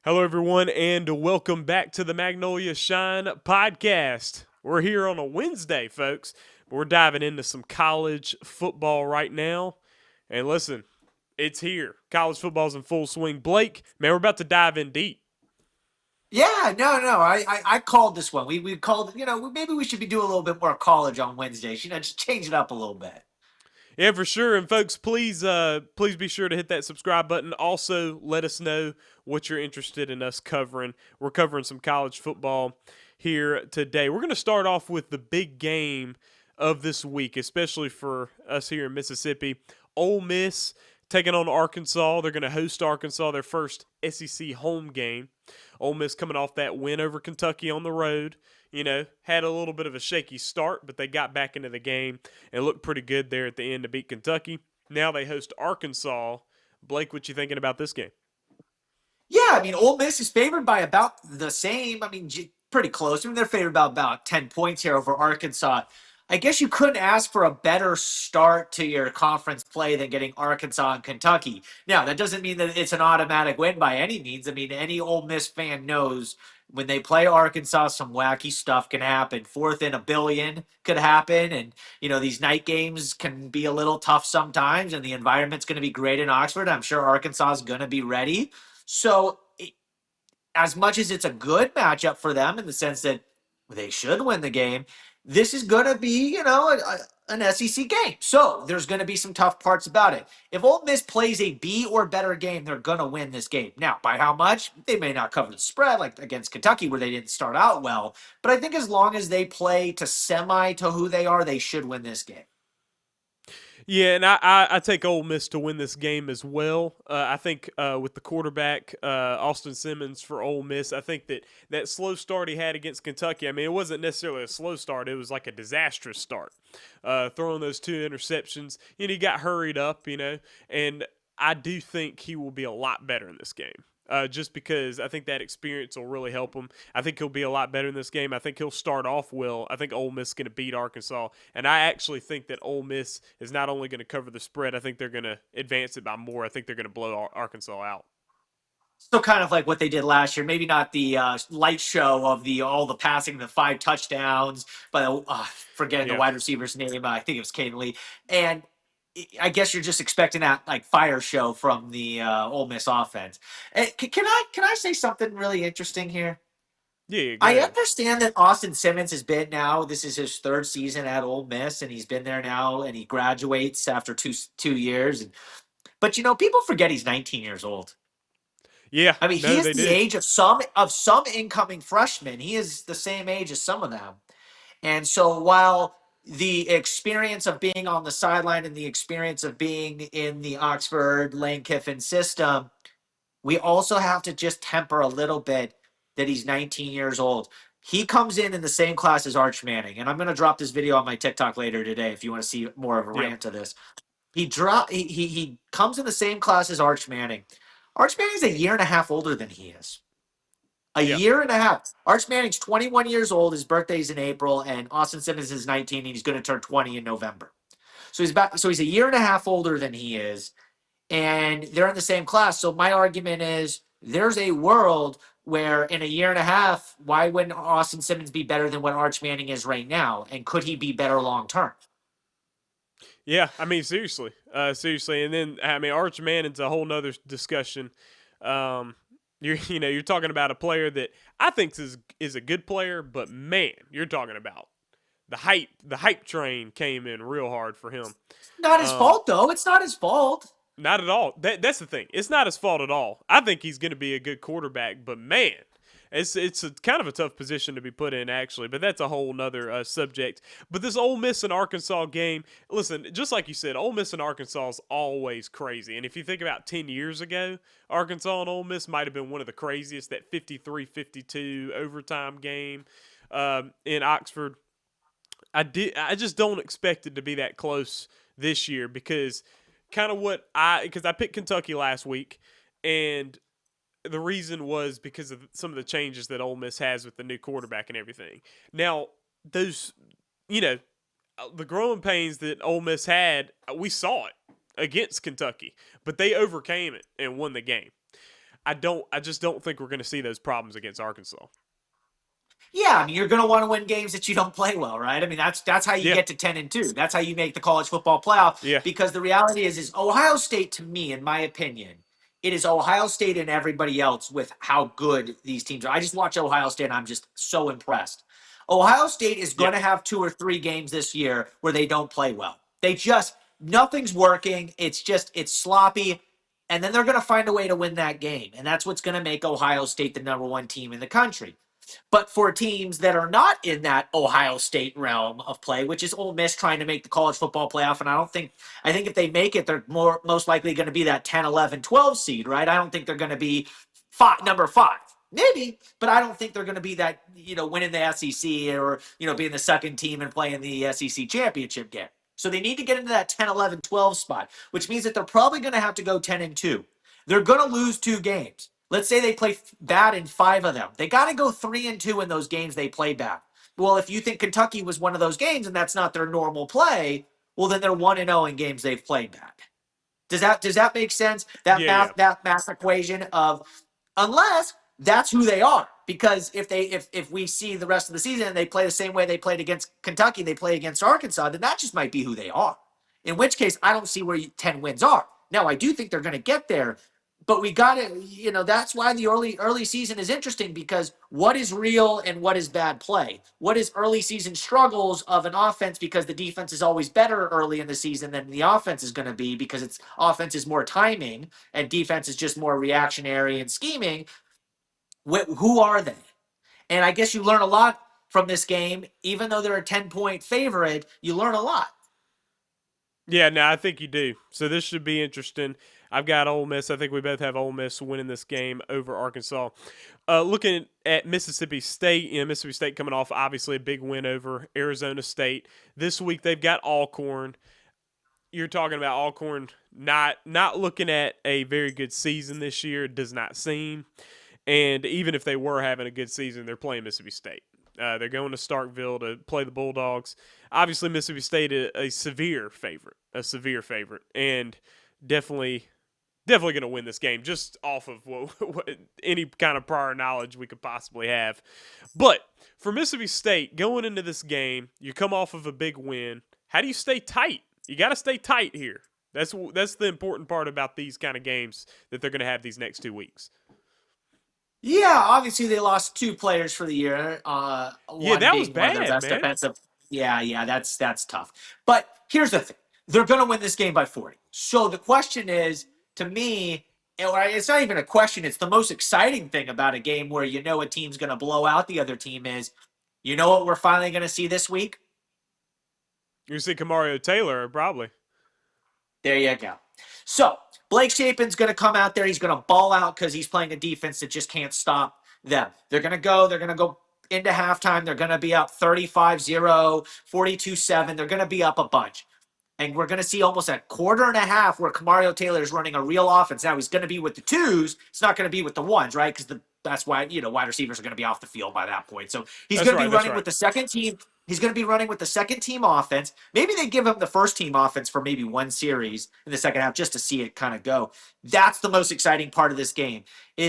Hello, everyone, and welcome back to the Magnolia Shine Podcast. We're here on a Wednesday, folks. We're diving into some college football right now. And listen, it's here. College football's in full swing. Blake, man, we're about to dive in deep. Yeah, no. I called this one. We called, maybe we should be doing a little bit more college on Wednesdays. Just change it up a little bit. Yeah, for sure. And folks, please be sure to hit that subscribe button. Also, let us know what you're interested in us covering. We're covering some college football here today. We're going to start off with the big game of this week, especially for us here in Mississippi. Ole Miss taking on Arkansas. They're going to host Arkansas, their first SEC home game. Ole Miss coming off that win over Kentucky on the road. Had a little bit of a shaky start, but they got back into the game and looked pretty good there at the end to beat Kentucky. Now they host Arkansas. Blake, what you thinking about this game? Yeah, Ole Miss is favored by about the same. Pretty close. They're favored by about 10 points here over Arkansas. I guess you couldn't ask for a better start to your conference play than getting Arkansas and Kentucky. Now, that doesn't mean that it's an automatic win by any means. Any Ole Miss fan knows when they play Arkansas, some wacky stuff can happen. Fourth in a billion could happen. And, these night games can be a little tough sometimes. And the environment's going to be great in Oxford. I'm sure Arkansas is going to be ready. So, as much as it's a good matchup for them in the sense that they should win the game, this is going to be, an SEC game. So there's going to be some tough parts about it. If Ole Miss plays a B or better game, they're going to win this game. Now, by how much? They may not cover the spread like against Kentucky where they didn't start out well. But I think as long as they play to who they are, they should win this game. Yeah, and I take Ole Miss to win this game as well. I think with the quarterback, Austin Simmons for Ole Miss, I think that slow start he had against Kentucky, it wasn't necessarily a slow start. It was like a disastrous start. Throwing those two interceptions, he got hurried up, and I do think he will be a lot better in this game. Just because I think that experience will really help him. I think he'll be a lot better in this game. I think he'll start off well. I think Ole Miss is going to beat Arkansas. And I actually think that Ole Miss is not only going to cover the spread, I think they're going to advance it by more. I think they're going to blow Arkansas out. So kind of like what they did last year. Maybe not the light show of all the passing, the 5 touchdowns, but forgetting the Yeah. wide receiver's name. I think it was Caden Lee. And I guess you're just expecting that like fire show from the Ole Miss offense. Can I say something really interesting here? Yeah, go I ahead. understand that Austin Simmons has been now. This is his third season at Ole Miss, and he's been there now, and he graduates after two years. But people forget he's 19 years old. Yeah, He no, is they the do. age of some incoming freshmen. He is the same age as some of them. And so while the experience of being on the sideline and the experience of being in the Oxford Lane Kiffin system, we also have to just temper a little bit that he's 19 years old. He comes in the same class as Arch Manning, and I'm going to drop this video on my TikTok later today if you want to see more of a Yep. rant of this. He comes in the same class as Arch Manning. Arch Manning's a year and a half older than he is. A Yeah. year and a half. Arch Manning's 21 years old. His birthday's in April, and Austin Simmons is 19, and he's going to turn 20 in November. So he's a year and a half older than he is, and they're in the same class. So my argument is there's a world where in a year and a half, why wouldn't Austin Simmons be better than what Arch Manning is right now? And could he be better long term? Yeah, seriously. Seriously. And then, Arch Manning's a whole nother discussion. You're talking about a player that I think is a good player, but man, you're talking about the hype train came in real hard for him. Not his Um, fault, though. It's not his fault. Not at all. That's the thing. It's not his fault at all. I think he's going to be a good quarterback, but man, it's a kind of a tough position to be put in actually. But that's a whole nother subject. But this Ole Miss and Arkansas game, listen, just like you said, Ole Miss and Arkansas is always crazy. And if you think about 10 years ago, Arkansas and Ole Miss might have been one of the craziest. That 53-52 overtime game in Oxford. I just don't expect it to be that close this year because because I picked Kentucky last week, and the reason was because of some of the changes that Ole Miss has with the new quarterback and everything. Now, those, you know, the growing pains that Ole Miss had, we saw it against Kentucky, but they overcame it and won the game. I just don't think we're going to see those problems against Arkansas. Yeah, I mean, you're going to want to win games that you don't play well, right? I mean, that's how you Yeah, get to 10-2. That's how you make the college football playoff. yeah, Because the reality is Ohio State, to me, in my opinion, it is Ohio State and everybody else with how good these teams are. I just watch Ohio State and I'm just so impressed. Ohio State is yeah, going to have 2 or 3 games this year where they don't play well. They just nothing's working. It's sloppy. And then they're going to find a way to win that game. And that's what's going to make Ohio State the number 1 team in the country. But for teams that are not in that Ohio State realm of play, which is Ole Miss trying to make the college football playoff, and I think if they make it, they're most likely going to be that 10, 11, 12 seed, right? I don't think they're going to be number 5. Maybe, but I don't think they're going to be that, winning the SEC or, being the second team and playing the SEC championship game. So they need to get into that 10, 11, 12 spot, which means that they're probably going to have to go 10-2. They're going to lose 2 games. Let's say they play bad in 5 of them. They got to go 3-2 in those games they play bad. Well, if you think Kentucky was one of those games and that's not their normal play, well, then they're 1-0 in games they've played bad. Does that make sense? yeah. That math equation of, unless that's who they are. Because if we see the rest of the season and they play the same way they played against Kentucky, they play against Arkansas, then that just might be who they are. In which case, I don't see where 10 wins are. Now, I do think they're going to get there, but we got to, that's why the early season is interesting, because what is real and what is bad play? What is early season struggles of an offense, because the defense is always better early in the season than the offense is going to be, because its offense is more timing and defense is just more reactionary and scheming. Who are they? And I guess you learn a lot from this game. Even though they're a 10-point favorite, you learn a lot. Yeah, no, I think you do. So this should be interesting. I've got Ole Miss. I think we both have Ole Miss winning this game over Arkansas. Looking at Mississippi State, Mississippi State coming off obviously a big win over Arizona State. This week they've got Alcorn. You're talking about Alcorn not looking at a very good season this year. It does not seem. And even if they were having a good season, they're playing Mississippi State. They're going to Starkville to play the Bulldogs. Obviously, Mississippi State is a severe favorite, and definitely going to win this game just off of what any kind of prior knowledge we could possibly have. But for Mississippi State, going into this game, you come off of a big win. How do you stay tight? You got to stay tight here. That's the important part about these kind of games that they're going to have these next 2 weeks. Yeah, obviously they lost 2 players for the year. Yeah, that was bad, one of their best man. defensive. Yeah, that's tough. But here's the thing: they're going to win this game by 40. So the question is, to me, it's not even a question. It's the most exciting thing about a game where a team's going to blow out the other team is, what we're finally going to see this week? You're going to see Kamario Taylor, probably. There you go. So Blake Shapen's going to come out there. He's going to ball out because he's playing a defense that just can't stop them. They're going to go into halftime. They're going to be up 35-0, 42-7. They're going to be up a bunch. And we're going to see almost a quarter and a half where Kamario Taylor is running a real offense. Now, he's going to be with the 2s. It's not going to be with the 1s, right? Because that's why, wide receivers are going to be off the field by that point. So he's going to be running with the second team. He's going to be running with the second team offense. Maybe they give him the first team offense for maybe 1 series in the second half just to see it kind of go. That's the most exciting part of this game.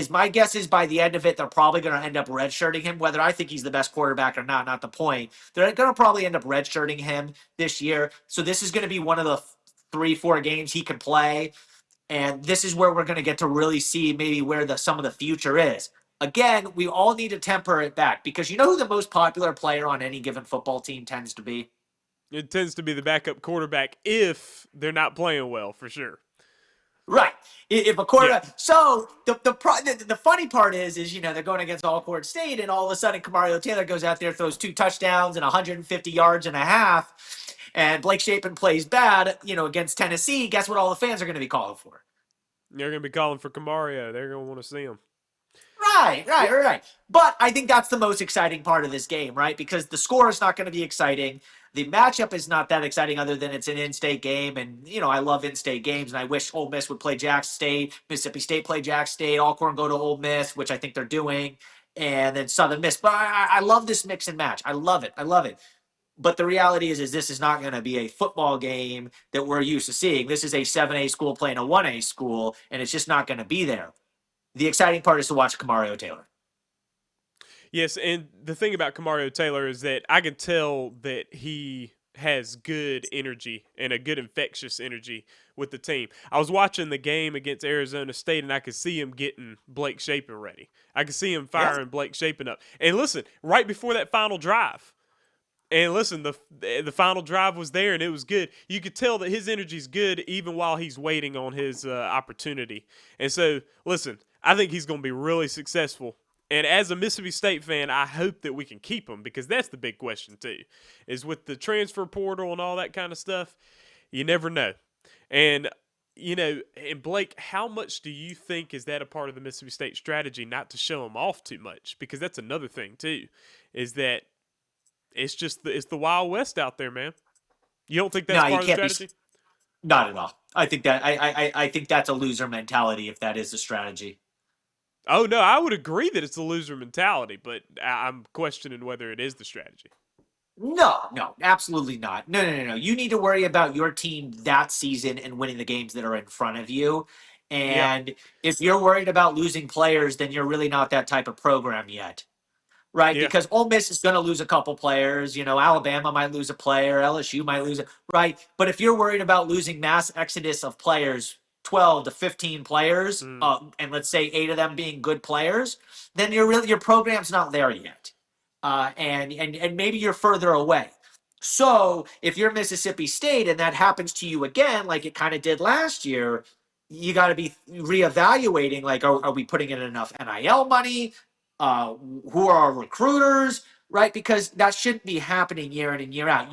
My guess is by the end of it, they're probably going to end up redshirting him. Whether I think he's the best quarterback or not the point. They're going to probably end up redshirting him this year. So this is going to be one of the 3-4 games he can play. And this is where we're going to get to really see maybe where some of the future is. Again, we all need to temper it back, because you know who the most popular player on any given football team tends to be? It tends to be the backup quarterback if they're not playing well, for sure. Right. If a quarterback. Yeah. So the funny part is they're going against Alcorn State, and all of a sudden Kamario Taylor goes out there, throws 2 touchdowns and 150 yards and a half, and Blake Shapen plays bad, against Tennessee. Guess what all the fans are going to be calling for? They're going to be calling for Kamario. They're going to want to see him. Right. But I think that's the most exciting part of this game, right? Because the score is not going to be exciting. The matchup is not that exciting other than it's an in-state game. And, I love in-state games, and I wish Ole Miss would play Jackson State, Mississippi State play Jackson State, Alcorn go to Ole Miss, which I think they're doing, and then Southern Miss. But I love this mix and match. I love it. But the reality is this is not going to be a football game that we're used to seeing. This is a 7A school playing a 1A school, and it's just not going to be there. The exciting part is to watch Kamario Taylor. Yes, and the thing about Kamario Taylor is that I can tell that he has good energy and a good infectious energy with the team. I was watching the game against Arizona State and I could see him getting Blake Shapen ready. I could see him firing Blake Shapen up. And listen, right before that final drive, and listen, the final drive was there and it was good. You could tell that his energy's good even while he's waiting on his opportunity. And so, listen, I think he's going to be really successful. And as a Mississippi State fan, I hope that we can keep him because that's the big question too. Is with the transfer portal and all that kind of stuff, you never know. And and Blake, how much do you think is that a part of the Mississippi State strategy not to show him off too much? Because that's another thing too, is that it's the Wild West out there, man. You don't think that's part of the strategy? Not at all. I think that I think that's a loser mentality if that is the strategy. Oh no, I would agree that it's a loser mentality, but I'm questioning whether it is the strategy. No, absolutely not. No. You need to worry about your team that season and winning the games that are in front of you. And if you're worried about losing players, then you're really not that type of program yet. Right? Yeah. Because Ole Miss is going to lose a couple players. Alabama might lose a player. LSU might lose it. Right? But if you're worried about losing mass exodus of players, 12 to 15 players, and let's say 8 of them being good players, then your program's not there yet. And maybe you're further away. So if you're Mississippi State and that happens to you again, like it kind of did last year, you got to be reevaluating. Like, are we putting in enough NIL money? Who are our recruiters? Right, because that shouldn't be happening year in and year out.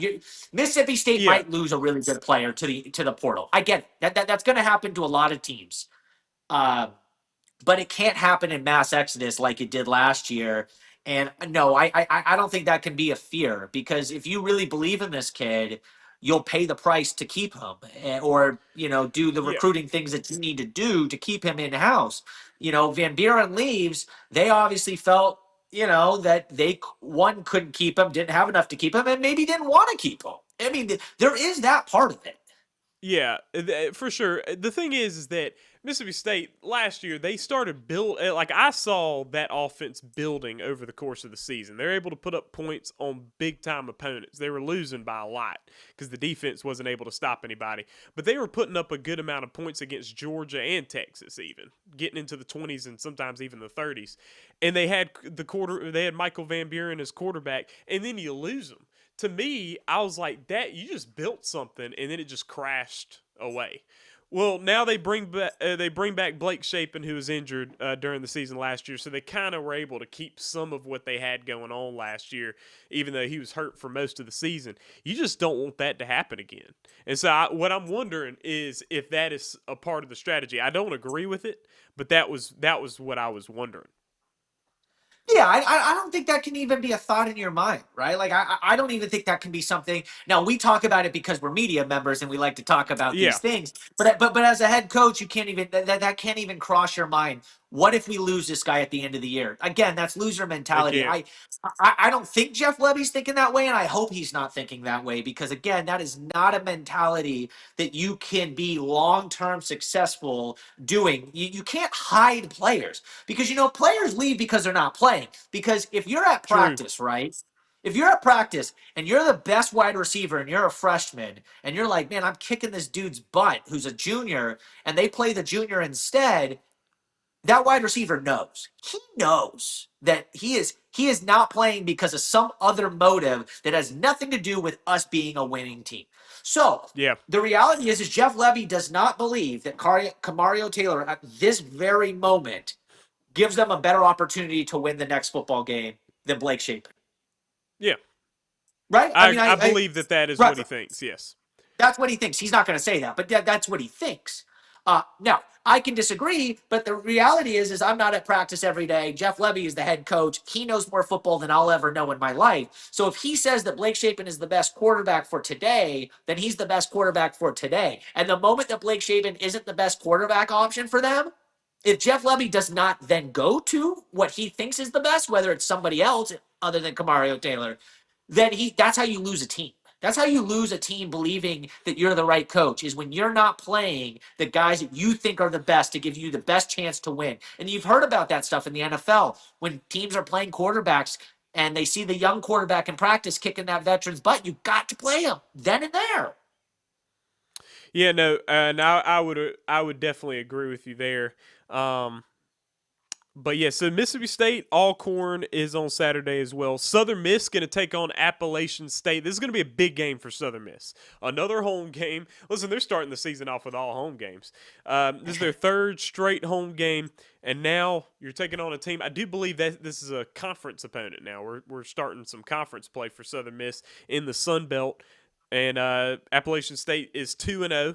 Mississippi State might lose a really good player to the portal. I get it. That's going to happen to a lot of teams, but it can't happen in mass exodus like it did last year. And no, I don't think that can be a fear because if you really believe in this kid, you'll pay the price to keep him, or do the recruiting things that you need to do to keep him in house. Van Buren leaves. They obviously felt that they couldn't keep him, didn't have enough to keep him, and maybe didn't want to keep him. I mean, there is that part of it. Yeah, for sure. The thing is that Mississippi State last year they started like I saw that offense building over the course of the season. They're able to put up points on big time opponents. They were losing by a lot because the defense wasn't able to stop anybody, but they were putting up a good amount of points against Georgia and Texas, even getting into the 20s and sometimes even the 30s. And they had Michael Van Buren as quarterback, and then you lose them. To me, I was like, that you just built something and then it just crashed away. Well, now they bring back Blake Shapen, who was injured during the season last year, so they kind of were able to keep some of what they had going on last year, even though he was hurt for most of the season. You just don't want that to happen again. And so what I'm wondering is if that is a part of the strategy. I don't agree with it, but that was what I was wondering. Yeah, I don't think that can even be a thought in your mind, right? Like, I don't even think that can be something. Now, we talk about it because we're media members and we like to talk about these things. But as a head coach, you can't even that can't even cross your mind. What if we lose this guy at the end of the year? Again, that's loser mentality. I don't think Jeff Levy's thinking that way, and I hope he's not thinking that way because, again, that is not a mentality that you can be long-term successful doing. You can't hide players because, players leave because they're not playing. Because if you're at practice, right? If you're at practice and you're the best wide receiver and you're a freshman and you're like, man, I'm kicking this dude's butt who's a junior, and they play the junior instead, that wide receiver knows. He knows that he is not playing because of some other motive that has nothing to do with us being a winning team. So the reality is Jeff Levy does not believe that Kamario Taylor at this very moment gives them a better opportunity to win the next football game than Blake Shapen. Yeah. Right? I believe that is what he thinks, yes. That's what he thinks. He's not going to say that, but that's what he thinks. Now, I can disagree, but the reality is I'm not at practice every day. Jeff Levy is the head coach. He knows more football than I'll ever know in my life. So if he says that Blake Shapen is the best quarterback for today, then he's the best quarterback for today. And the moment that Blake Shapen isn't the best quarterback option for them, if Jeff Levy does not then go to what he thinks is the best, whether it's somebody else other than Kamario Taylor, then that's how you lose a team. That's how you lose a team believing that you're the right coach, is when you're not playing the guys that you think are the best to give you the best chance to win. And you've heard about that stuff in the NFL when teams are playing quarterbacks and they see the young quarterback in practice kicking that veteran's butt. You got to play him then and there. Yeah, no, and I would definitely agree with you there. But yeah, so Mississippi State, Alcorn is on Saturday as well. Southern Miss going to take on Appalachian State. This is going to be a big game for Southern Miss. Another home game. Listen, they're starting the season off with all home games. This is their third straight home game, and now you're taking on a team. I do believe that this is a conference opponent now. We're starting some conference play for Southern Miss in the Sun Belt, and Appalachian State is 2-0.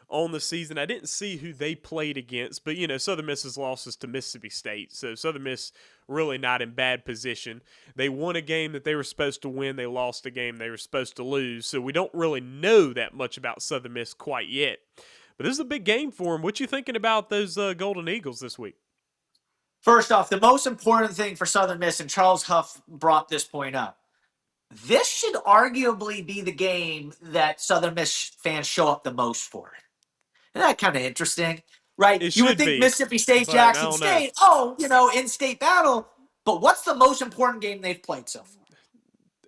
On the season. I didn't see who they played against, but Southern Miss's losses to Mississippi State. So Southern Miss really not in bad position. They won a game that they were supposed to win. They lost a game they were supposed to lose. So we don't really know that much about Southern Miss quite yet. But this is a big game for them. What you thinking about those Golden Eagles this week? First off, the most important thing for Southern Miss, and Charles Huff brought this point up, this should arguably be the game that Southern Miss fans show up the most for. Isn't that kind of interesting? Right? You would think Mississippi State, Jackson State, in-state battle. But what's the most important game they've played so far?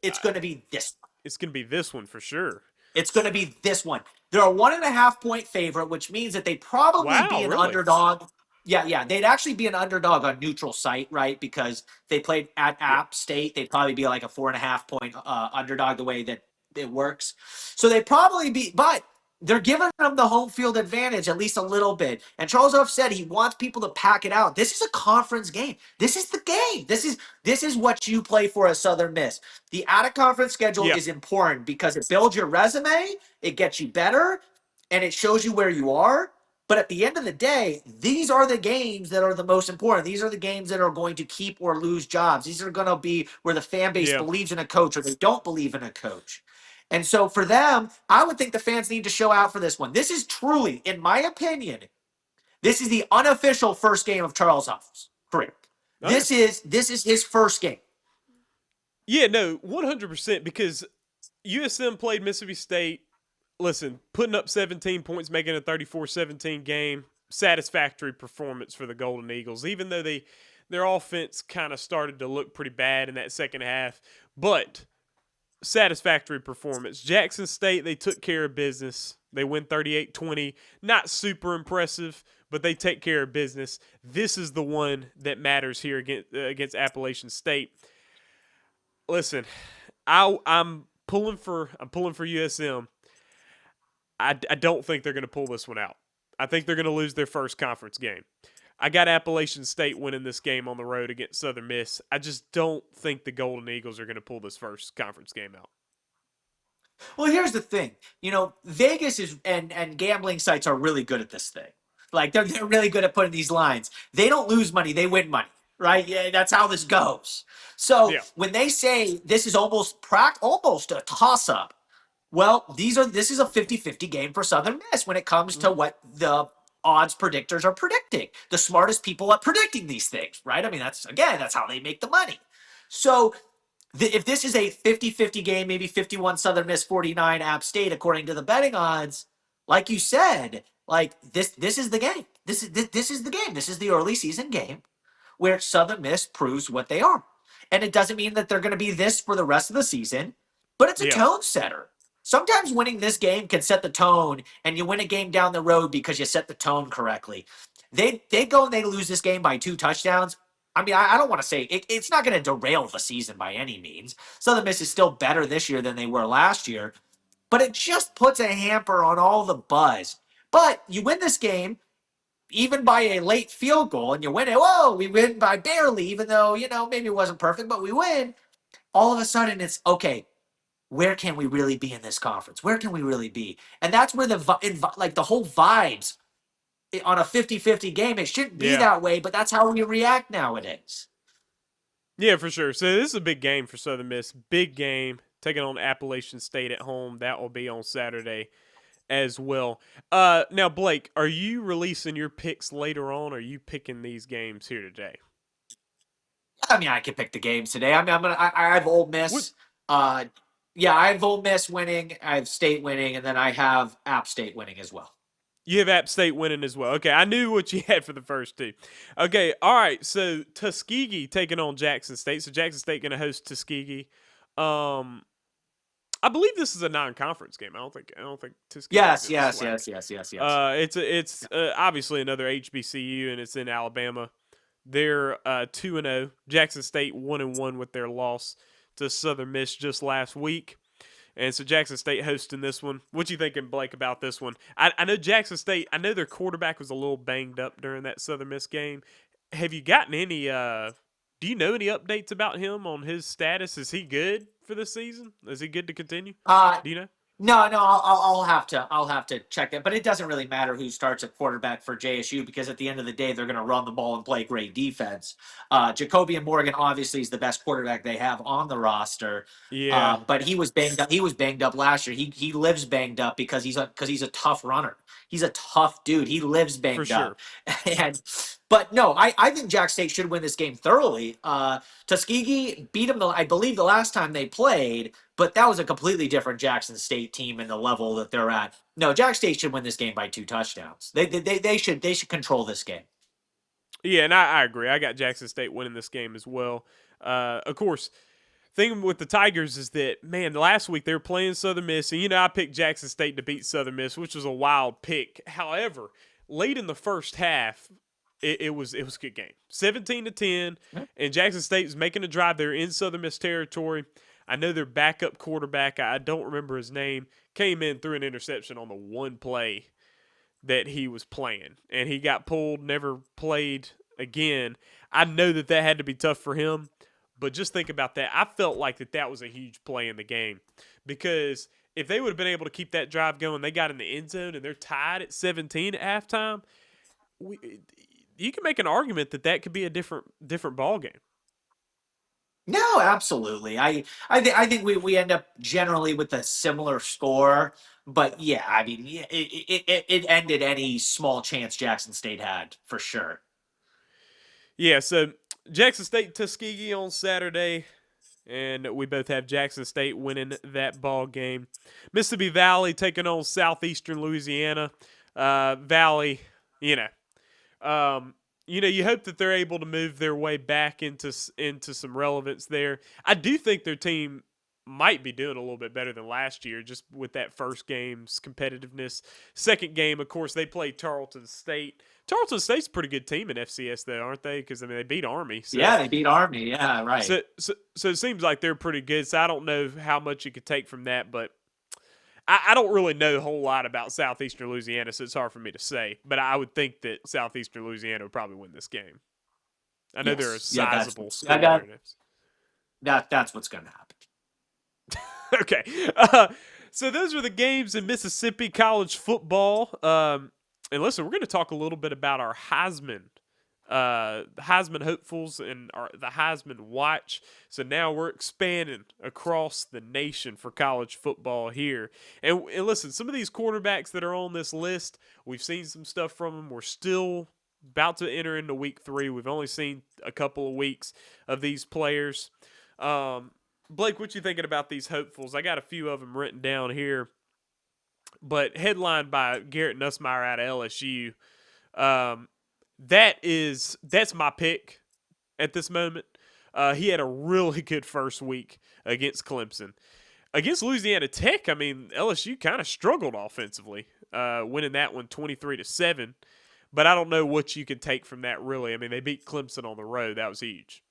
It's going to be this one. It's going to be this one for sure. It's going to be this one. They're a 1.5-point favorite, which means that they'd probably be an underdog. Yeah. They'd actually be an underdog on neutral site, right? Because they played at App State. They'd probably be like a 4.5-point underdog the way that it works. So they'd probably be, but they're giving them the home field advantage at least a little bit. And Charles Huff said he wants people to pack it out. This is a conference game. This is the game. This is what you play for as Southern Miss. The out-of-conference schedule is important because it builds your resume, it gets you better, and it shows you where you are. But at the end of the day, these are the games that are the most important. These are the games that are going to keep or lose jobs. These are going to be where the fan base believes in a coach or they don't believe in a coach. And so for them, I would think the fans need to show out for this one. This is truly, in my opinion, this is the unofficial first game of Charles Huff's career. Okay. This is his first game. Yeah, no, 100%, because USM played Mississippi State. Listen, putting up 17 points, making a 34-17 game, satisfactory performance for the Golden Eagles, even though their offense kind of started to look pretty bad in that second half. But satisfactory performance. Jackson State, they took care of business. They win 38-20. Not super impressive, but they take care of business. This is the one that matters here against Appalachian State. Listen, I'm pulling for USM. I don't think they're going to pull this one out. I think they're going to lose their first conference game. I got Appalachian State winning this game on the road against Southern Miss. I just don't think the Golden Eagles are going to pull this first conference game out. Well, here's the thing. Vegas is and gambling sites are really good at this thing. Like they're really good at putting these lines. They don't lose money, they win money, right? Yeah, that's how this goes. So when they say this is almost a toss-up, well, this is a 50-50 game for Southern Miss when it comes to what the odds predictors are predicting. The smartest people at predicting these things, right? I mean, that's how they make the money. So if this is a 50-50 game, maybe 51 Southern Miss, 49 App State, according to the betting odds, like you said, like this is the game. This is the game. This is the early season game where Southern Miss proves what they are. And it doesn't mean that they're going to be this for the rest of the season, but it's a tone setter. Sometimes winning this game can set the tone, and you win a game down the road because you set the tone correctly. They go and they lose this game by 2 touchdowns. I mean, I don't want to say it's not going to derail the season by any means. Southern Miss is still better this year than they were last year, but it just puts a hamper on all the buzz. But you win this game, even by a late field goal, and you win it. Whoa, we win by barely, even though, maybe it wasn't perfect, but we win. All of a sudden, it's okay. Where can we really be in this conference? Where can we really be? And that's where the whole vibes on a 50-50 game, it shouldn't be that way, but that's how we react nowadays. Yeah, for sure. So this is a big game for Southern Miss. Big game, taking on Appalachian State at home. That will be on Saturday as well. Now, Blake, are you releasing your picks later on, or are you picking these games here today? I mean, I can pick the games today. I mean, I have Ole Miss. Yeah, I have Ole Miss winning, I have State winning, and then I have App State winning as well. You have App State winning as well. Okay, I knew what you had for the first two. Okay, all right. So Tuskegee taking on Jackson State. So Jackson State going to host Tuskegee. Um, I believe this is a non-conference game. I don't think Tuskegee is Yes, going to yes, slap. yes, yes, yes, yes. It's obviously another HBCU, and it's in Alabama. They're 2-0. Jackson State 1-1 with their loss to Southern Miss just last week. And so Jackson State hosting this one. What you thinking, Blake, about this one? I know Jackson State, I know their quarterback was a little banged up during that Southern Miss game. Have you gotten any do you know any updates about him on his status? Is he good for this season? Is he good to continue? Uh, Do you know? No, no, I'll have to check that, but it doesn't really matter who starts at quarterback for JSU because at the end of the day, they're going to run the ball and play great defense. Jacoby and Morgan obviously is the best quarterback they have on the roster, Yeah, but he was banged up. He was banged up last year. He lives banged up because he's a tough runner. He's a tough dude. He lives for banged sure. up, and but no, I think Jack State should win this game thoroughly. Tuskegee beat them, I believe, the last time they played. But that was a completely different Jackson State team and the level that they're at. No, Jack State should win this game by 2 touchdowns. They should control this game. Yeah, and I agree. I got Jackson State winning this game as well. Of course, thing with the Tigers is that, man, last week they were playing Southern Miss, and I picked Jackson State to beat Southern Miss, which was a wild pick. However, late in the first half, it was a good game, 17-10, and Jackson State is making a drive. They're in Southern Miss territory. I know their backup quarterback, I don't remember his name, came in through an interception on the one play that he was playing, and he got pulled, never played again. I know that had to be tough for him, but just think about that. I felt like that was a huge play in the game because if they would have been able to keep that drive going, they got in the end zone and they're tied at 17 at halftime. You can make an argument that could be a different ball game. No, absolutely. I think we end up generally with a similar score, but yeah, I mean, yeah, it ended any small chance Jackson State had for sure. Yeah, so Jackson State Tuskegee on Saturday, and we both have Jackson State winning that ball game. Mississippi Valley taking on Southeastern Louisiana. Valley, you know, you hope that they're able to move their way back into some relevance there. I do think their team might be doing a little bit better than last year, just with that first game's competitiveness. Second game, of course, they played Tarleton State. Tarleton State's a pretty good team in FCS, though, aren't they? Because they beat Army. So. Yeah, they beat Army. Yeah, right. So it seems like they're pretty good. So I don't know how much you could take from that, but I don't really know a whole lot about Southeastern Louisiana, so it's hard for me to say. But I would think that Southeastern Louisiana would probably win this game. I know they're a sizable school. That's what's going to happen. Okay. So those are the games in Mississippi college football. And listen, we're going to talk a little bit about our Heisman hopefuls and the Heisman watch. So now we're expanding across the nation for college football here. And listen, some of these quarterbacks that are on this list, we've seen some stuff from them. We're still about to enter into week 3. We've only seen a couple of weeks of these players. Blake, what you thinking about these hopefuls? I got a few of them written down here, but headlined by Garrett Nussmeier out of LSU. That's my pick at this moment. He had a really good first week against Clemson. Against Louisiana Tech, I mean, LSU kind of struggled offensively, winning that one 23-7. But I don't know what you can take from that, really. I mean, they beat Clemson on the road. That was huge.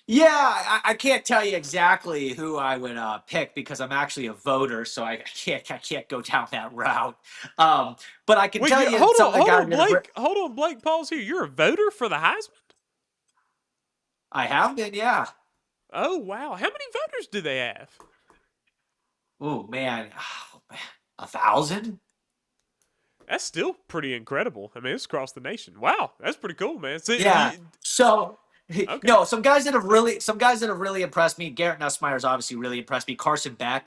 Yeah, I can't tell you exactly who I would pick because I'm actually a voter, so I can't go down that route. But I can tell you some of the guys. Hold on, Blake. Pause here. You're a voter for the Heisman? I have been, yeah. Oh wow! How many voters do they have? Oh man, 1,000. That's still pretty incredible. I mean, it's across the nation. Wow, that's pretty cool, man. So, yeah. So. Okay. No, some guys that have really impressed me. Garrett Nussmeier's obviously really impressed me. Carson Beck.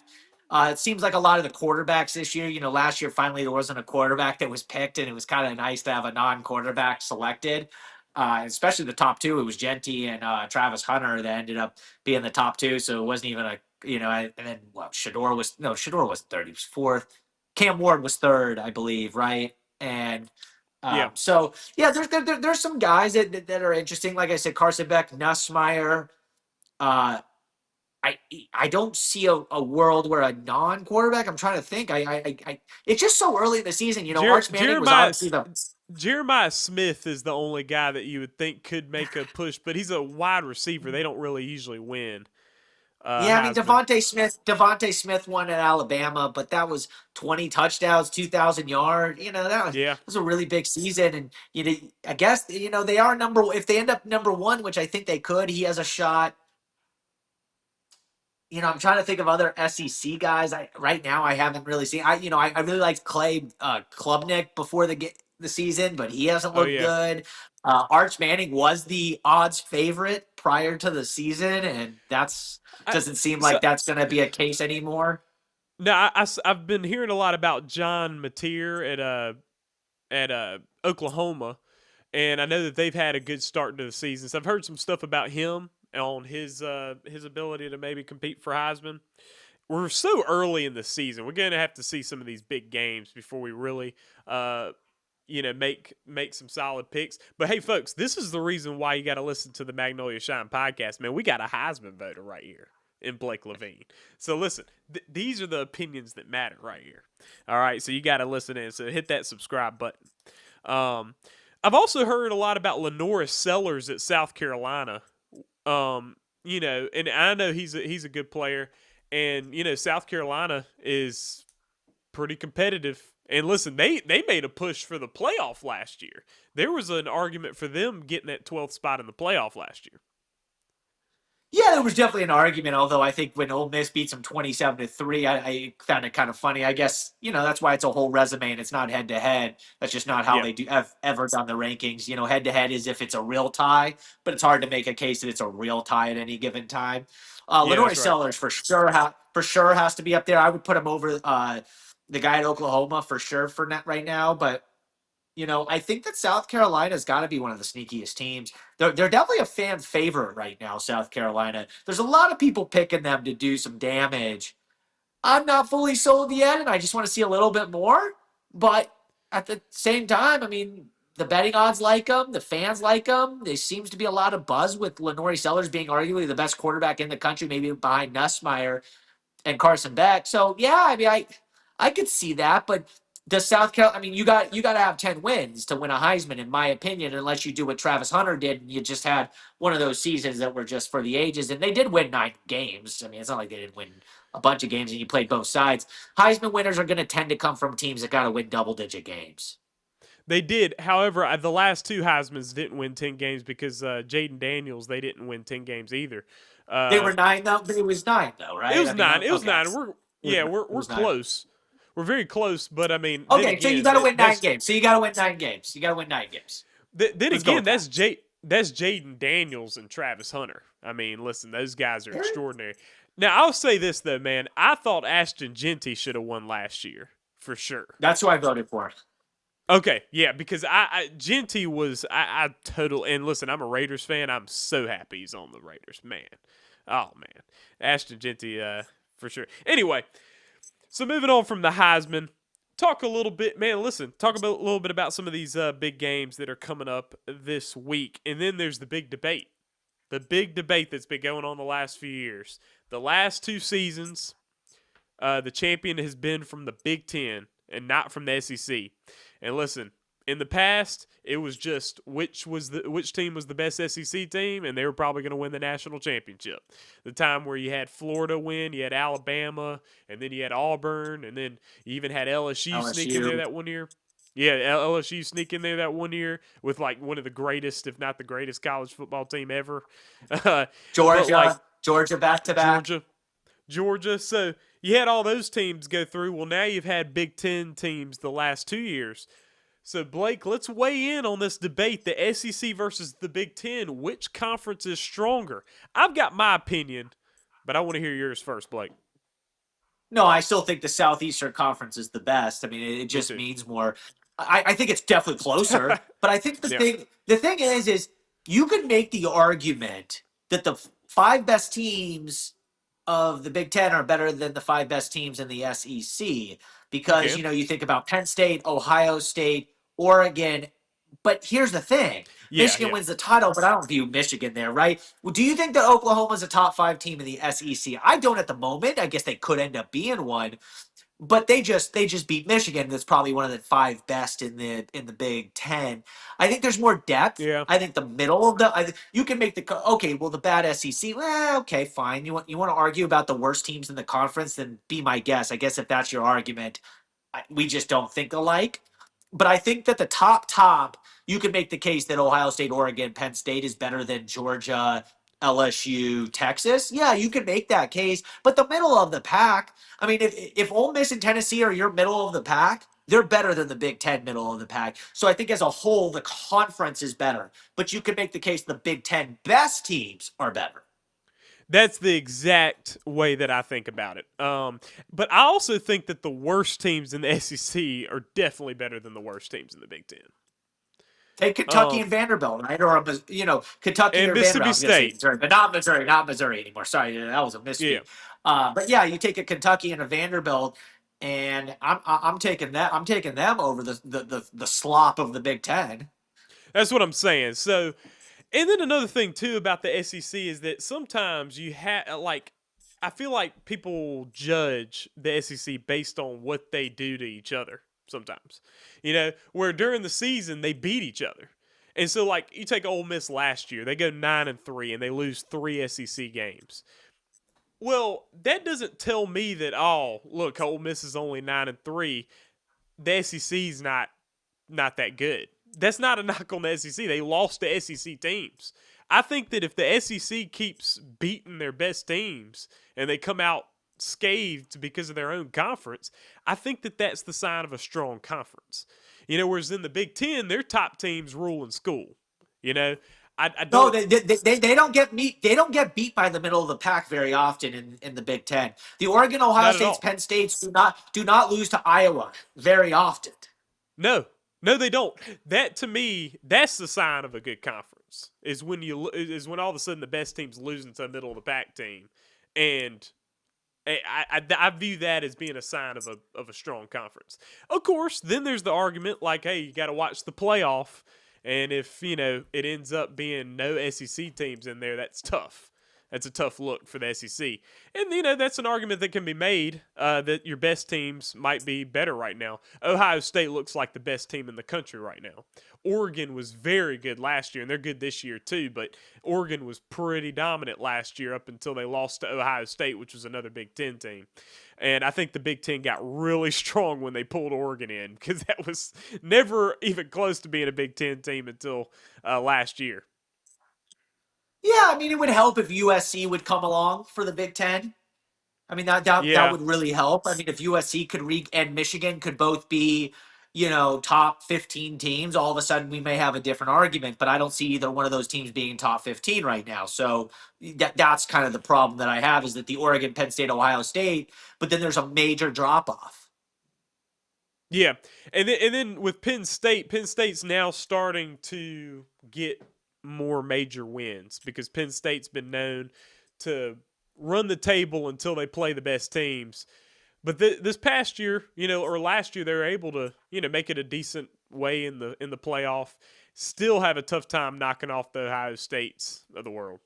It seems like a lot of the quarterbacks this year. Last year finally there wasn't a quarterback that was picked, and it was kind of nice to have a non-quarterback selected. Especially the top two. It was Genty and Travis Hunter that ended up being the top two. So it wasn't even a and then Shador was third. He was fourth. Cam Ward was third, I believe, right? And Yeah. so yeah, there's some guys that are interesting. Like I said, Carson Beck, Nussmeier. Uh, I don't see a world where a non-quarterback. I'm trying to think. It's just so early in the season. Arch Manning was obviously the. Jeremiah Smith is the only guy that you would think could make a push, but he's a wide receiver. They don't really usually win. Yeah, I mean Heisman. Devontae Smith won at Alabama, but that was 20 touchdowns, 2,000 yards. That Yeah. was a really big season, and I guess they are if they end up number one, which I think they could. He has a shot. I'm trying to think of other SEC guys. Right now I haven't really seen. I really liked Clay Klubnik before the season, but he hasn't Oh looked yeah. good. Arch Manning was the odds favorite prior to the season, and doesn't seem like that's going to be a case anymore. No, I've been hearing a lot about John Mateer at Oklahoma, and I know that they've had a good start to the season. So I've heard some stuff about him on his ability to maybe compete for Heisman. We're so early in the season. We're going to have to see some of these big games before we really make some solid picks. But hey, folks, this is the reason why you got to listen to the Magnolia Shine podcast, man. We got a Heisman voter right here in Blake Levine. So listen, these are the opinions that matter right here. All right, so you got to listen in. So hit that subscribe button. I've also heard a lot about Lenora Sellers at South Carolina. And I know he's a good player, and South Carolina is pretty competitive. And listen, they made a push for the playoff last year. There was an argument for them getting that 12th spot in the playoff last year. Yeah, there was definitely an argument. Although I think when Ole Miss beats them 27-3, I found it kind of funny. I guess that's why it's a whole resume and it's not head to head. That's just not how they do have ever done the rankings. Head to head is if it's a real tie, but it's hard to make a case that it's a real tie at any given time. Lenore Sellers for sure has to be up there. I would put him over the guy at Oklahoma for sure for net right now, but. I think that South Carolina's got to be one of the sneakiest teams. They're definitely a fan favorite right now, South Carolina. There's a lot of people picking them to do some damage. I'm not fully sold yet, and I just want to see a little bit more. But at the same time, I mean, the betting odds like them. The fans like them. There seems to be a lot of buzz with Lenore Sellers being arguably the best quarterback in the country, maybe behind Nussmeier and Carson Beck. So, yeah, I mean, I could see that, but does South Carolina? I mean, you got to have 10 wins to win a Heisman, in my opinion, unless you do what Travis Hunter did and you just had one of those seasons that were just for the ages. And they did win 9 games. I mean, it's not like they didn't win a bunch of games and you played both sides. Heisman winners are going to tend to come from teams that got to win double-digit games. They did. However, the last 2 Heismans didn't win 10 games because Jaden Daniels, they didn't win 10 games either. They were 9 though. It was 9 though, right? It was 9. It was 9. We're 9. Close. We're very close, but I mean, okay. Again, so you got to win 9 games. Then again, that's Jaden Daniels and Travis Hunter. I mean, listen, those guys are extraordinary. Now, I'll say this though, man. I thought Ashton Jeanty should have won last year for sure. That's who I voted for. Okay, yeah, because Jeanty was I total and listen, I'm a Raiders fan. I'm so happy he's on the Raiders, man. Oh man, Ashton Jeanty, for sure. Anyway. So moving on from the Heisman, talk a little bit, man. Listen, talk a little bit about some of these big games that are coming up this week, and then there's the big debate that's been going on the last few years. The last 2 seasons, the champion has been from the Big Ten and not from the SEC. And listen, in the past, it was just which team was the best SEC team, and they were probably going to win the national championship. The time where you had Florida win, you had Alabama, and then you had Auburn, and then you even had LSU sneak in there that one year. Yeah, LSU sneak in there that one year with like one of the greatest, if not the greatest, college football team ever. Georgia back-to-back. Georgia. So you had all those teams go through. Well, now you've had Big Ten teams the last 2 years. So, Blake, let's weigh in on this debate, the SEC versus the Big Ten. Which conference is stronger? I've got my opinion, but I want to hear yours first, Blake. No, I still think the Southeastern Conference is the best. I mean, it just means more. I think it's definitely closer, but I think the thing is you could make the argument that the 5 best teams of the Big Ten are better than the 5 best teams in the SEC You because, can. you think about Penn State, Ohio State, Oregon. But here's the thing. Yeah, Michigan yeah. wins the title, but I don't view Michigan there, right? Well, do you think that Oklahoma's a top 5 team in the SEC? I don't at the moment. I guess they could end up being one, but they just beat Michigan. That's probably one of the 5 best in the Big Ten. I think there's more depth. Yeah. I think the middle of you can make okay. Well, the bad SEC. Well, okay, fine. You want to argue about the worst teams in the conference? Then be my guest. I guess if that's your argument, we just don't think alike. But I think that the top, you can make the case that Ohio State, Oregon, Penn State is better than Georgia, LSU, Texas. Yeah, you can make that case. But the middle of the pack, I mean, if Ole Miss and Tennessee are your middle of the pack, they're better than the Big Ten middle of the pack. So I think as a whole, the conference is better. But you can make the case the Big Ten best teams are better. That's the exact way that I think about it. But I also think that the worst teams in the SEC are definitely better than the worst teams in the Big Ten. Take Kentucky and Vanderbilt, right? Or Kentucky And or Mississippi Vanderbilt. State. Missouri, but not Missouri anymore. Sorry, that was a Yeah. misspeak. But yeah, you take a Kentucky and a Vanderbilt, and I'm taking that. I'm taking them over the slop of the Big Ten. That's what I'm saying. So, and then another thing too about the SEC is that sometimes you have I feel like people judge the SEC based on what they do to each other sometimes. Where during the season they beat each other. And so like you take Ole Miss last year, they go 9-3 and they lose 3 SEC games. Well, that doesn't tell me that look, Ole Miss is only 9-3. The SEC's not that good. That's not a knock on the SEC. They lost to SEC teams. I think that if the SEC keeps beating their best teams and they come out scathed because of their own conference, I think that that's the sign of a strong conference. Whereas in the Big Ten, their top teams rule in school. I No, don't. they don't get beat. They don't get beat by the middle of the pack very often in the Big Ten. The Oregon, Ohio Not at States, all. Penn States do not lose to Iowa very often. No, they don't. That to me, that's the sign of a good conference. Is when all of a sudden the best team's losing to a middle of the pack team, and I view that as being a sign of a strong conference. Of course, then there's the argument like, hey, you got to watch the playoff, and if it ends up being no SEC teams in there, that's tough. That's a tough look for the SEC. And, that's an argument that can be made that your best teams might be better right now. Ohio State looks like the best team in the country right now. Oregon was very good last year, and they're good this year too, but Oregon was pretty dominant last year up until they lost to Ohio State, which was another Big Ten team. And I think the Big Ten got really strong when they pulled Oregon in because that was never even close to being a Big Ten team until last year. Yeah, I mean, it would help if USC would come along for the Big Ten. I mean, that Yeah. would really help. I mean, if USC and Michigan could both be, top 15 teams, all of a sudden we may have a different argument. But I don't see either one of those teams being top 15 right now. So that's kind of the problem that I have is that the Oregon, Penn State, Ohio State, but then there's a major drop off. Yeah, and then with Penn State's now starting to get more major wins because Penn State's been known to run the table until they play the best teams. But this past year, or last year, they were able to, make it a decent way in the playoff. Still have a tough time knocking off the Ohio States of the world.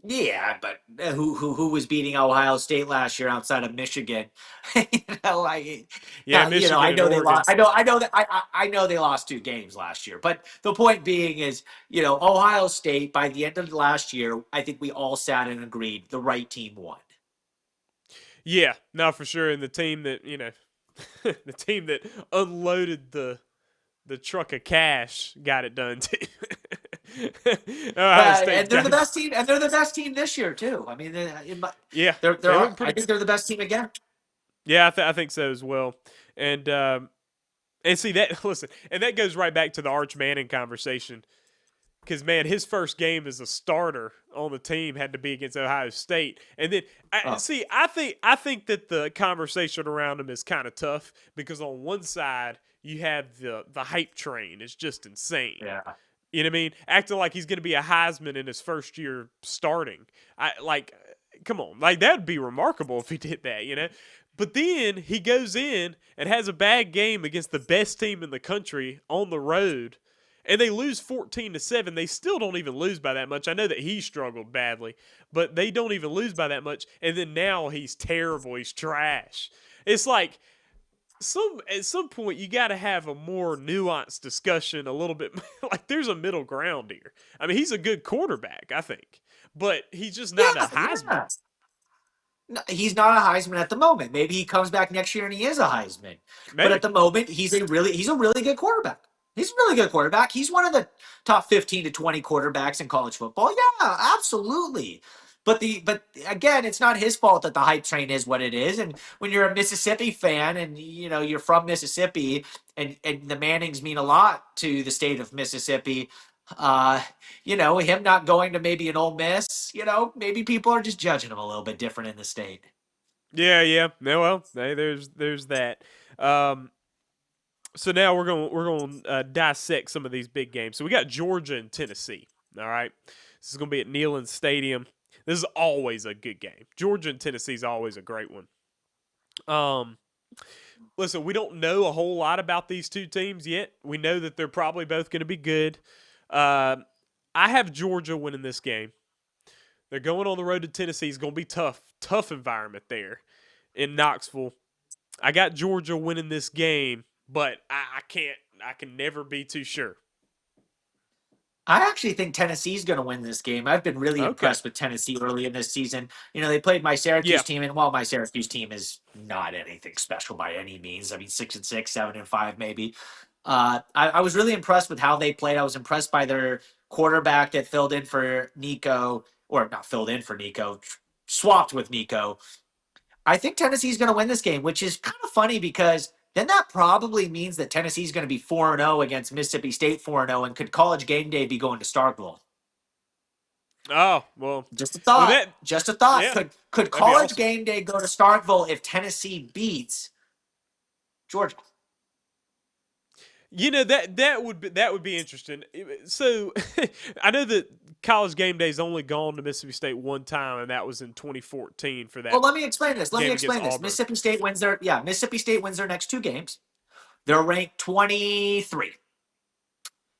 Yeah, but who was beating Ohio State last year outside of Michigan? Michigan. I know and they Oregon. lost. I know they lost 2 games last year. But the point being is, Ohio State by the end of last year, I think we all sat and agreed the right team won. Yeah, no, for sure. And the team that the team that unloaded the truck of cash got it done too. And they're the best team, and they're the best team this year too. I mean, yeah, I think they're the best team again. Yeah, I think so as well. And see that listen, and that goes right back to the Arch Manning conversation. Because man, his first game as a starter on the team had to be against Ohio State, and then I think that the conversation around him is kind of tough because on one side you have the hype train is just insane. Yeah. You know what I mean? Acting like he's going to be a Heisman in his first year starting. come on, like that'd be remarkable if he did that, you know. But then he goes in and has a bad game against the best team in the country on the road, and they lose 14-7. They still don't even lose by that much. I know that he struggled badly, but they don't even lose by that much. And then now he's terrible. He's trash. It's like at some point you got to have a more nuanced discussion, a little bit like there's a middle ground here. I mean, he's a good quarterback, I think, but he's just not a Heisman. Yeah. No, he's not a Heisman at the moment. Maybe he comes back next year and he is a Heisman. Maybe. But at the moment, he's a really good quarterback. He's a really good quarterback. He's one of the top 15 to 20 quarterbacks in college football. Yeah, absolutely. But again, it's not his fault that the hype train is what it is. And when you're a Mississippi fan and you're from Mississippi and the Mannings mean a lot to the state of Mississippi, him not going to maybe an Ole Miss, maybe people are just judging him a little bit different in the state. Yeah. Yeah, well, hey, there's that. So now we're going to dissect some of these big games. So we got Georgia and Tennessee. All right, this is going to be at Neyland Stadium. This is always a good game. Georgia and Tennessee is always a great one. Listen, we don't know a whole lot about these two teams yet. We know that they're probably both going to be good. I have Georgia winning this game. They're going on the road to Tennessee. It's going to be tough environment there in Knoxville. I got Georgia winning this game, but I can never be too sure. I actually think Tennessee's going to win this game. I've been really impressed with Tennessee early in this season. They played my Syracuse team, and while my Syracuse team is not anything special by any means, I mean 6-6, 7-5 maybe. I was really impressed with how they played. I was impressed by their quarterback that filled in for Nico, or not filled in for Nico, swapped with Nico. I think Tennessee's going to win this game, which is kind of funny because then that probably means that Tennessee's going to be 4-0 against Mississippi State 4-0, and could College Game Day be going to Starkville? Oh, well. Just a thought. Yeah, could College Game Day go to Starkville if Tennessee beats Georgia? That would be interesting. So I know that College Game Day's only gone to Mississippi State one time, and that was in 2014 for that. Well, let me explain this. Mississippi State wins their next two games. They're ranked 23.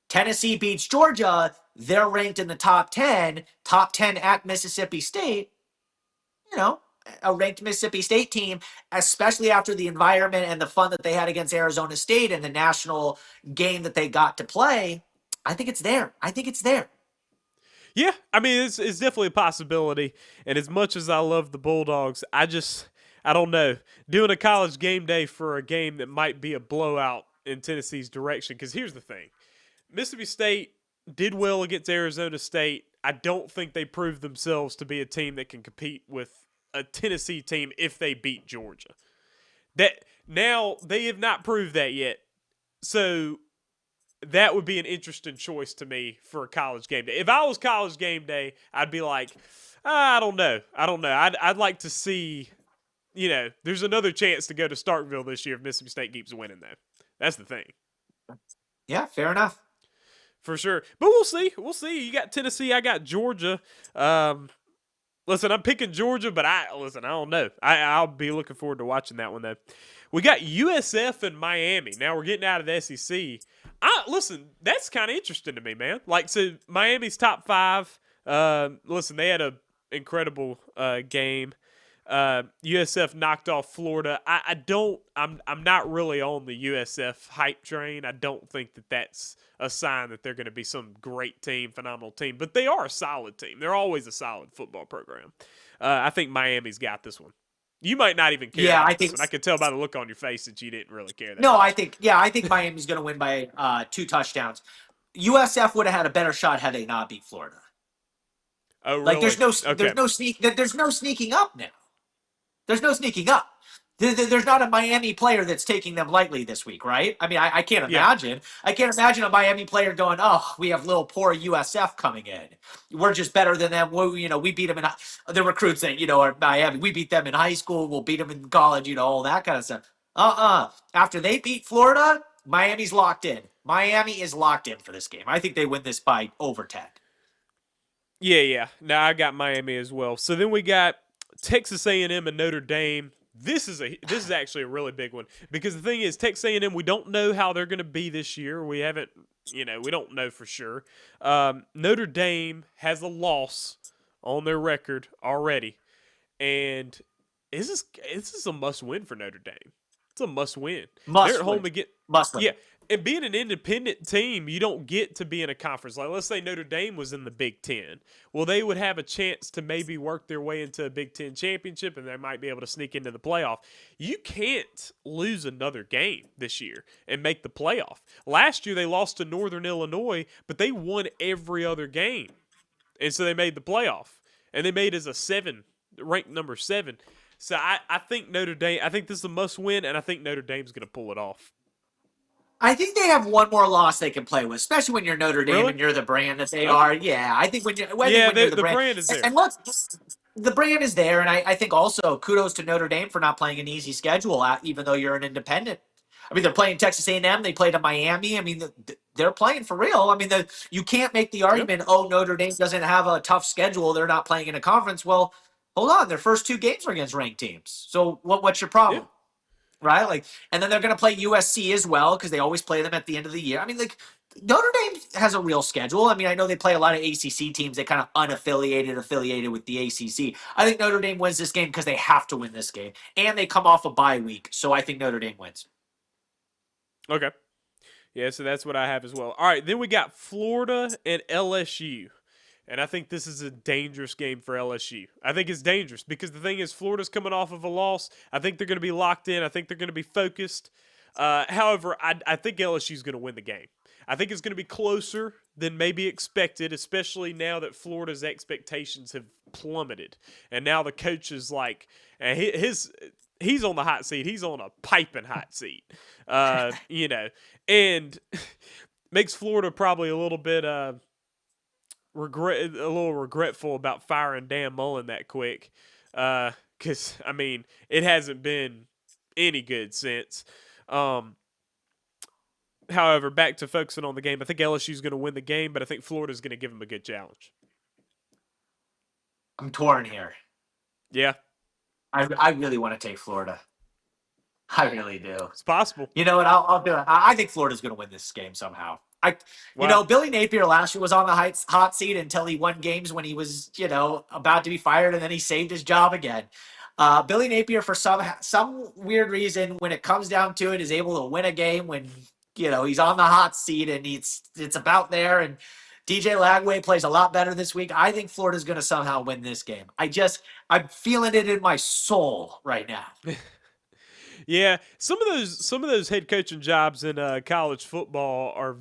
Tennessee beats Georgia. They're ranked in the top 10 at Mississippi State. A ranked Mississippi State team, especially after the environment and the fun that they had against Arizona State and the national game that they got to play. I think it's there. Yeah, I mean, it's definitely a possibility. And as much as I love the Bulldogs, I don't know. Doing a College Game Day for a game that might be a blowout in Tennessee's direction. Because here's the thing. Mississippi State did well against Arizona State. I don't think they proved themselves to be a team that can compete with a Tennessee team if they beat Georgia. That now they have not proved that yet. So that would be an interesting choice to me for a College Game Day. If I was College Game Day, I'd be like, I don't know. I'd like to see, there's another chance to go to Starkville this year if Mississippi State keeps winning, though. That's the thing. Yeah, fair enough. For sure. But we'll see. You got Tennessee. I got Georgia. Listen, I'm picking Georgia, but I don't know. I'll be looking forward to watching that one, though. We got USF and Miami. Now we're getting out of the SEC. Listen, that's kind of interesting to me, man. So Miami's top 5. Listen, they had an incredible game. USF knocked off Florida. I'm not really on the USF hype train. I don't think that that's a sign that they're going to be some great team, phenomenal team, but they are a solid team. They're always a solid football program. I think Miami's got this one. You might not even care. Yeah, I think. I could tell by the look on your face that you didn't really care. I think Miami's going to win by 2 touchdowns. USF would have had a better shot had they not beat Florida. Oh, really? There's no sneaking up now. There's no sneaking up. There's not a Miami player that's taking them lightly this week, right? I mean, I can't imagine. Yeah. I can't imagine a Miami player going, "Oh, we have little poor USF coming in. We're just better than them. We beat them in the recruits that are Miami. We beat them in high school. We'll beat them in college. All that kind of stuff." After they beat Florida, Miami's locked in. Miami is locked in for this game. I think they win this by over 10. Yeah. No, I got Miami as well. So then we got Texas A&M and Notre Dame. This is actually a really big one because the thing is, Texas A&M, we don't know how they're going to be this year. We haven't, we don't know for sure. Notre Dame has a loss on their record already, and this is a must win for Notre Dame. It's a must win. Must They're at home win. again. Must win. Yeah, and being an independent team, you don't get to be in a conference. Like, let's say Notre Dame was in the Big Ten. Well, they would have a chance to maybe work their way into a Big Ten championship, and they might be able to sneak into the playoff. You can't lose another game this year and make the playoff. Last year, they lost to Northern Illinois, but they won every other game. And so they made the playoff. And they made as ranked number 7. So I think Notre Dame, I think this is a must win, and I think Notre Dame's going to pull it off. I think they have one more loss they can play with, especially when you're Notre Dame Really? and you're the brand that they are. Yeah, I think when you're The brand is there. And look, the brand is there, and I think also kudos to Notre Dame for not playing an easy schedule, even though you're an independent. I mean, they're playing Texas A&M. They played at Miami. I mean, they're playing for real. I mean, you can't make the argument, oh, Notre Dame doesn't have a tough schedule. They're not playing in a conference. Well, hold on. Their first 2 games were against ranked teams. So what's your problem? Yeah. Right? Like, and then they're going to play USC as well because they always play them at the end of the year. I mean, like, Notre Dame has a real schedule. I mean, I know they play a lot of ACC teams. They kind of affiliated with the ACC. I think Notre Dame wins this game because they have to win this game, and they come off a bye week. So I think Notre Dame wins. Okay. Yeah, so that's what I have as well. All right, then we got Florida and LSU. And I think this is a dangerous game for LSU. I think it's dangerous because the thing is, Florida's coming off of a loss. I think they're going to be locked in. I think they're going to be focused. However, I think LSU's going to win the game. I think it's going to be closer than maybe expected, especially now that Florida's expectations have plummeted. And now the coach is like, he's on the hot seat. He's on a piping hot seat, and makes Florida probably a little bit regretful about firing Dan Mullen that quick, because I mean it hasn't been any good since. However, back to focusing on the game, I think LSU's going to win the game, but I think Florida's going to give them a good challenge. I'm torn here. Yeah, I really want to take Florida. I really do. it's possible. You know what? I'll do it. I think Florida's going to win this game somehow. Wow. Billy Napier last year was on the hot seat until he won games when he was, about to be fired, and then he saved his job again. Billy Napier, for some weird reason, when it comes down to it, is able to win a game when, he's on the hot seat and it's about there. And DJ Lagway plays a lot better this week. I think Florida's going to somehow win this game. I'm feeling it in my soul right now. Yeah, some of those head coaching jobs in college football are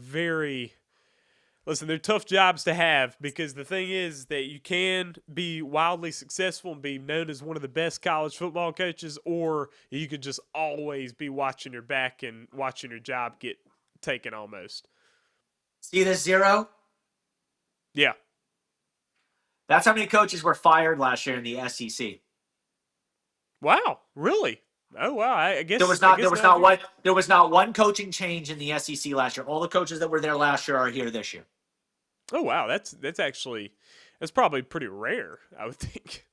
they're tough jobs to have because the thing is that you can be wildly successful and be known as one of the best college football coaches, or you could just always be watching your back and watching your job get taken almost. See this 0? Yeah. That's how many coaches were fired last year in the SEC. Wow, really? Oh wow! I guess there was not one coaching change in the SEC last year. All the coaches that were there last year are here this year. Oh wow, that's probably pretty rare, I would think.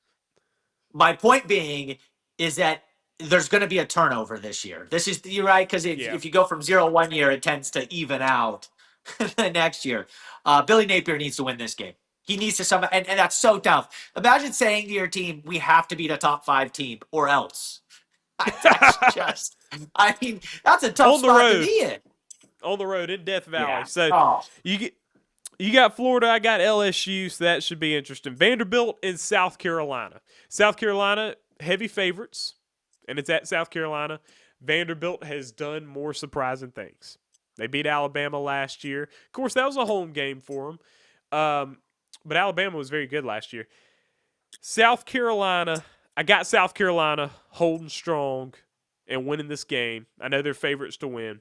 My point being is that there's going to be a turnover this year. You're right, because if you go from 0 one year, it tends to even out the next year. Billy Napier needs to win this game. He needs to and that's so tough. Imagine saying to your team, "We have to beat a top 5 team, or else." That's a tough spot to be in. On the road in Death Valley. Yeah. So you got Florida, I got LSU, so that should be interesting. Vanderbilt in South Carolina. South Carolina, heavy favorites, and it's at South Carolina. Vanderbilt has done more surprising things. They beat Alabama last year. Of course, that was a home game for them, but Alabama was very good last year. South Carolina, I got South Carolina holding strong and winning this game. I know they're favorites to win.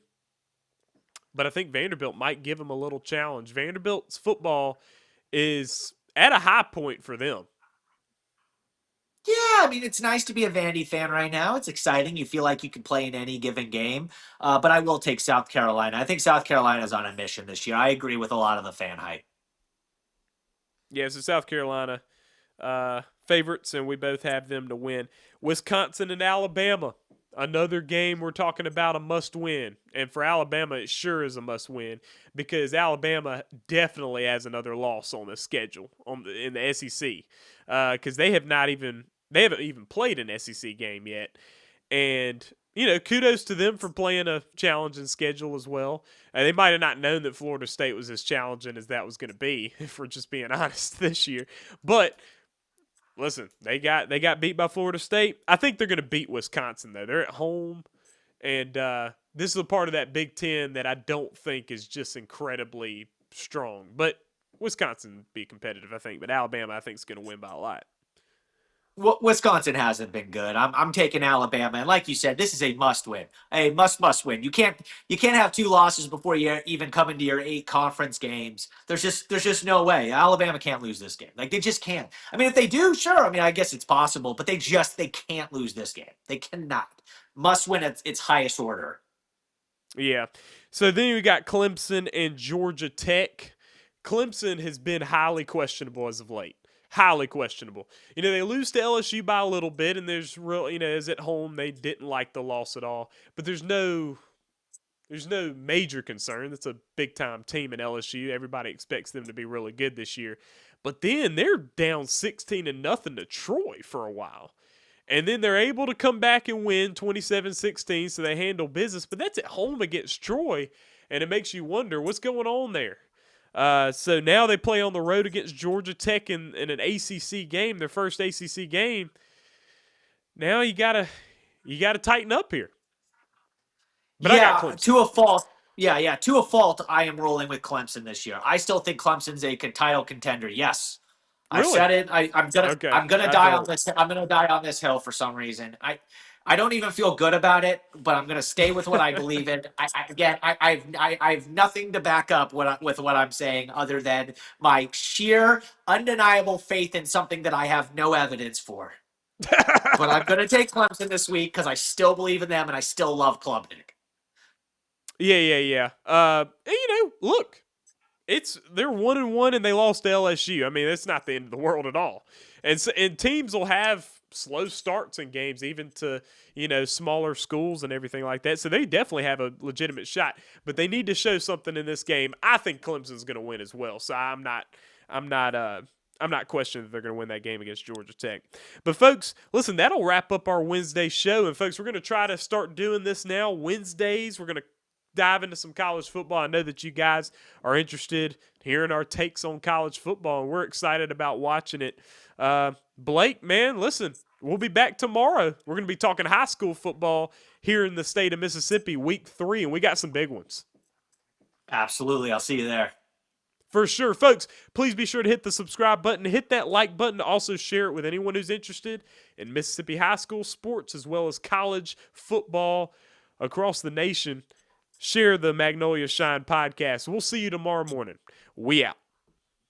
But I think Vanderbilt might give them a little challenge. Vanderbilt's football is at a high point for them. Yeah, I mean, it's nice to be a Vandy fan right now. It's exciting. You feel like you can play in any given game. But I will take South Carolina. I think South Carolina's on a mission this year. I agree with a lot of the fan hype. Yeah, so South Carolina, favorites, and we both have them to win. Wisconsin and Alabama, another game we're talking about a must-win. And for Alabama, it sure is a must-win because Alabama definitely has another loss on the schedule in the SEC because they haven't even played an SEC game yet. And, kudos to them for playing a challenging schedule as well. They might have not known that Florida State was as challenging as that was going to be, if we're just being honest, this year. But listen, they got beat by Florida State. I think they're going to beat Wisconsin, though. They're at home, and this is a part of that Big Ten that I don't think is just incredibly strong. But Wisconsin will be competitive, I think. But Alabama, I think, is going to win by a lot. Wisconsin hasn't been good. I'm taking Alabama, and like you said, this is a must win, a must win. You can't have two losses before you even come into your 8 conference games. There's just no way Alabama can't lose this game. Like they just can't. I mean, if they do, sure. I mean, I guess it's possible, but they can't lose this game. They cannot. Must win at its highest order. Yeah. So then we got Clemson and Georgia Tech. Clemson has been highly questionable as of late. Highly questionable. They lose to LSU by a little bit, and there's real, as at home, they didn't like the loss at all. But there's no major concern. That's a big-time team in LSU. Everybody expects them to be really good this year. But then they're down 16-0 to Troy for a while. And then they're able to come back and win 27-16, so they handle business. But that's at home against Troy, and it makes you wonder what's going on there. So now they play on the road against Georgia Tech in an ACC game, their first ACC game. Now you gotta tighten up here. But I got Clemson. To a fault. Yeah, to a fault. I am rolling with Clemson this year. I still think Clemson's a title contender. Yes, really? I've said it. I'm gonna die on this. I'm gonna die on this hill for some reason. I don't even feel good about it, but I'm going to stay with what I believe in. I have nothing to back up with what I'm saying other than my sheer, undeniable faith in something that I have no evidence for. But I'm going to take Clemson this week because I still believe in them and I still love Klubnik. Yeah. Look, they're 1-1 and they lost to LSU. I mean, it's not the end of the world at all. And teams will have slow starts in games, even to smaller schools and everything like that. So they definitely have a legitimate shot, but they need to show something in this game. I think Clemson's going to win as well. So I'm not questioning that they're going to win that game against Georgia Tech. But folks, listen, that'll wrap up our Wednesday show. And folks, we're going to try to start doing this now Wednesdays. We're going to dive into some college football. I know that you guys are interested in hearing our takes on college football, and we're excited about watching it. Blake, man, listen, we'll be back tomorrow. We're going to be talking high school football here in the state of Mississippi, week 3, and we got some big ones. Absolutely. I'll see you there. For sure. Folks, please be sure to hit the subscribe button, hit that like button, to also share it with anyone who's interested in Mississippi high school sports as well as college football across the nation. Share the Magnolia Shine podcast. We'll see you tomorrow morning. We out.